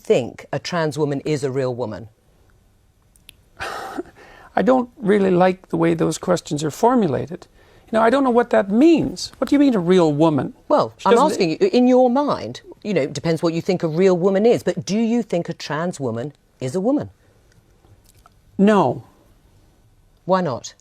think a trans woman is a real woman? I don't really like the way those questions are formulated. You know, I don't know what that means. What do you mean a real woman? Well, I'm asking you, in your mind, you know, it depends what you think a real woman is, but do you think a trans woman is a woman? No. Why not?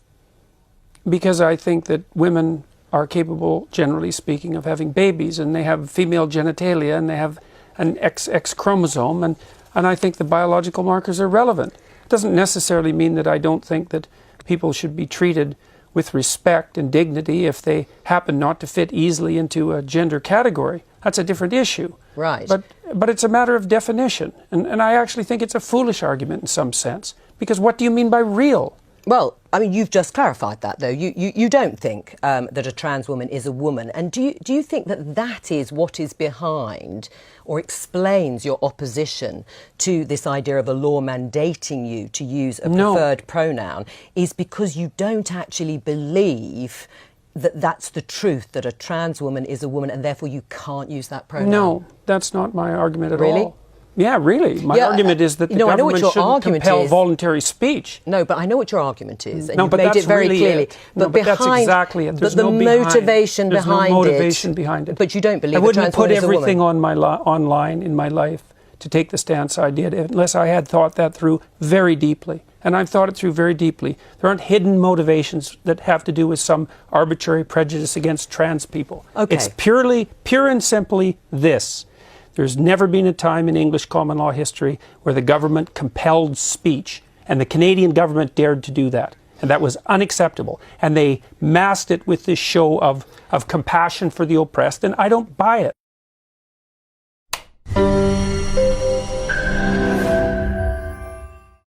Because I think that women are capable, generally speaking, of having babies, and they have female genitalia, and they have an XX chromosome, and I think the biological markers are relevant. It doesn't necessarily mean that I don't think that people should be treated with respect and dignity if they happen not to fit easily into a gender category. That's a different issue. Right. But it's a matter of definition, and I actually think it's a foolish argument in some sense, because what do you mean by real? Well, I mean, you've just clarified that, though. You don't think that a trans woman is a woman. And do you think that that is what is behind or explains your opposition to this idea of a law mandating you to use a preferred pronoun, is because you don't actually believe that that's the truth, that a trans woman is a woman, and therefore you can't use that pronoun? No, that's not my argument at all. Really? Yeah, really. My argument is that the government shouldn't compel voluntary speech. No, but I know what your argument is, and no, you've but made that's it very really clearly. it. No, but that's exactly it. There's but the no motivation There's behind no motivation behind it. But you don't believe I wouldn't a trans woman is a woman? put everything on my online in my life to take the stance I did unless I had thought that through very deeply. And I've thought it through very deeply. There aren't hidden motivations that have to do with some arbitrary prejudice against trans people. Okay. It's pure and simply this. There's never been a time in English common law history where the government compelled speech, and the Canadian government dared to do that. And that was unacceptable. And they masked it with this show of compassion for the oppressed, and I don't buy it.